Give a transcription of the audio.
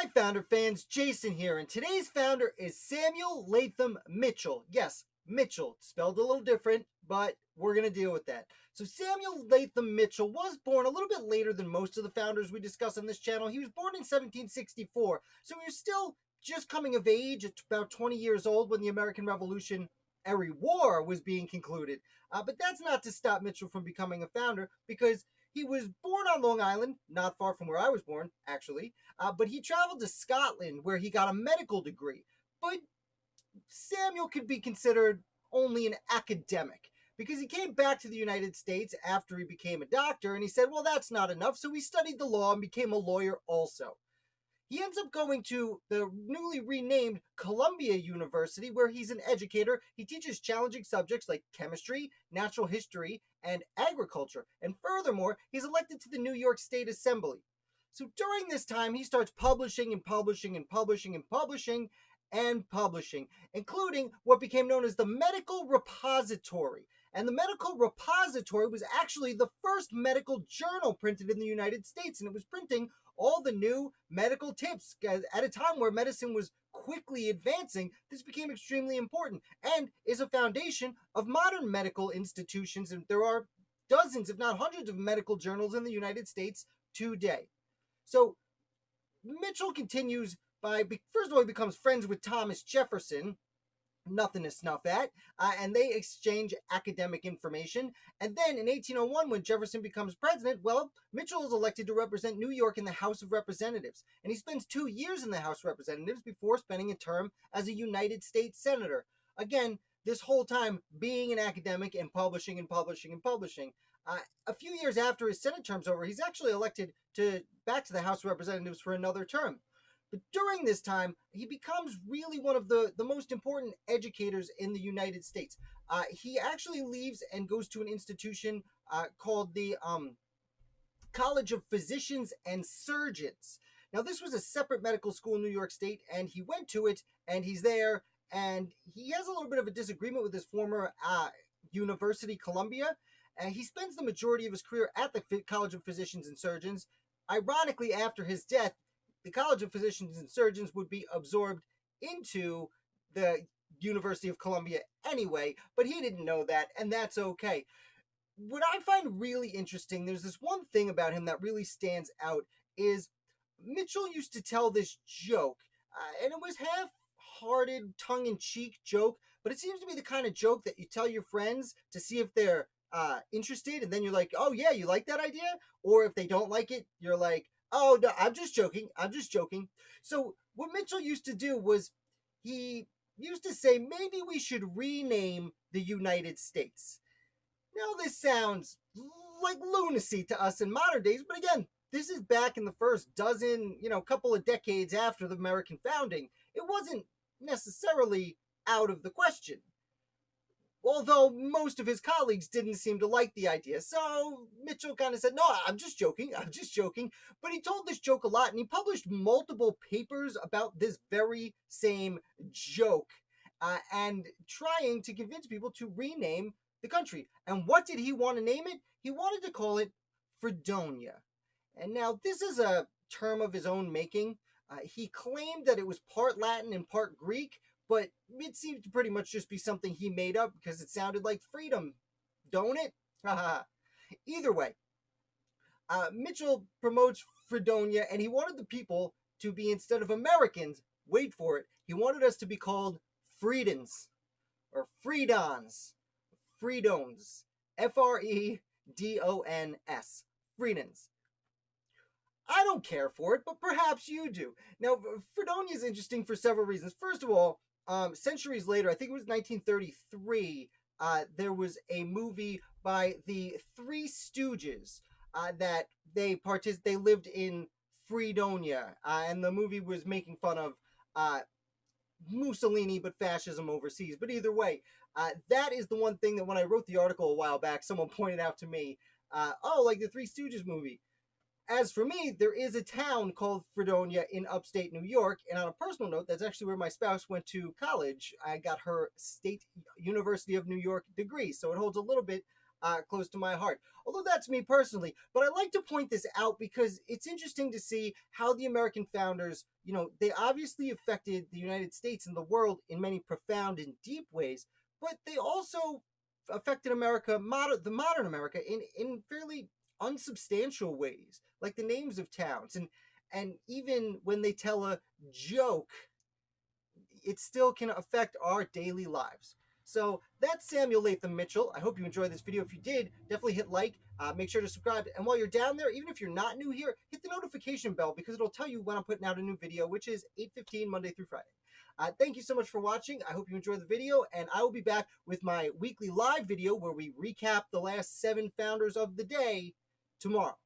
Hi, founder fans. Jason here, and today's founder is Samuel Latham Mitchill. Yes, Mitchell, spelled a little different, but we're going to deal with that. So, Samuel Latham Mitchill was born a little bit later than most of the founders we discuss on this channel. He was born in 1764, so he was still just coming of age at about 20 years old when the American Revolutionary War was being concluded. But that's not to stop Mitchell from becoming a founder, because he was born on Long Island, not far from where I was born, actually. But he traveled to Scotland where he got a medical degree. But Samuel could be considered only an academic because he came back to the United States after he became a doctor and he said, well, that's not enough. So he studied the law and became a lawyer also. He ends up going to the newly renamed Columbia University, where he's an educator. He teaches challenging subjects like chemistry, natural history, and agriculture. And furthermore, he's elected to the New York State Assembly. So during this time, he starts publishing and publishing and publishing and publishing and publishing, including what became known as the Medical Repository. And the Medical Repository was actually the first medical journal printed in the United States, and it was printing all the new medical tips. At a time where medicine was quickly advancing, this became extremely important and is a foundation of modern medical institutions. And there are dozens, if not hundreds, of medical journals in the United States today. So Mitchell continues by, first of all, he becomes friends with Thomas Jefferson. Nothing to snuff at, and they exchange academic information. And then in 1801, when Jefferson becomes president, well, Mitchell is elected to represent New York in the House of Representatives, and he spends 2 years in the House of Representatives before spending a term as a United States Senator. Again, this whole time being an academic and publishing and publishing and publishing. A few years after his Senate term's over, he's actually elected back to the House of Representatives for another term. But during this time, he becomes really one of the most important educators in the United States. He actually leaves and goes to an institution called the College of Physicians and Surgeons. Now, this was a separate medical school in New York State, and he went to it, and he's there, and he has a little bit of a disagreement with his former university, Columbia. And he spends the majority of his career at the College of Physicians and Surgeons. Ironically, after his death, the College of Physicians and Surgeons would be absorbed into the University of Columbia anyway, but he didn't know that, and that's okay. What I find really interesting, there's this one thing about him that really stands out, is Mitchell used to tell this joke, and it was half-hearted, tongue-in-cheek joke, but it seems to be the kind of joke that you tell your friends to see if they're interested, and then you're like, oh yeah, you like that idea? Or if they don't like it, you're like, oh, no, I'm just joking. I'm just joking. So what Mitchell used to do was he used to say, maybe we should rename the United States. Now, this sounds like lunacy to us in modern days, but again, this is back in the first couple of decades after the American founding. It wasn't necessarily out of the question. Although most of his colleagues didn't seem to like the idea. So Mitchell kind of said, no, I'm just joking. I'm just joking. But he told this joke a lot, and he published multiple papers about this very same joke and trying to convince people to rename the country. And what did he want to name it? He wanted to call it Fredonia. And now this is a term of his own making. He claimed that it was part Latin and part Greek, but it seemed to pretty much just be something he made up because it sounded like freedom, don't it? Either way, Mitchell promotes Fredonia, and he wanted the people to be, instead of Americans, wait for it, he wanted us to be called Freedons, or Freedons, Freedons, Freedons, Freedons. I don't care for it, but perhaps you do. Now, Fredonia is interesting for several reasons. First of all, centuries later, I think it was 1933, there was a movie by the Three Stooges that they lived in Fredonia, and the movie was making fun of Mussolini, but fascism overseas. But either way, that is the one thing that when I wrote the article a while back, someone pointed out to me, like the Three Stooges movie. As for me, there is a town called Fredonia in upstate New York, and on a personal note, that's actually where my spouse went to college. I got her State University of New York degree, so it holds a little bit close to my heart. Although that's me personally, but I like to point this out because it's interesting to see how the American founders, they obviously affected the United States and the world in many profound and deep ways, but they also affected America, the modern America, in fairly unsubstantial ways, like the names of towns, and even when they tell a joke, it still can affect our daily lives. So that's Samuel Latham Mitchill. I hope you enjoyed this video. If you did, definitely hit like, make sure to subscribe. And while you're down there, even if you're not new here, hit the notification bell because it'll tell you when I'm putting out a new video, which is 8:15 Monday through Friday. Thank you so much for watching. I hope you enjoyed the video, and I will be back with my weekly live video where we recap the last 7 founders of the day tomorrow.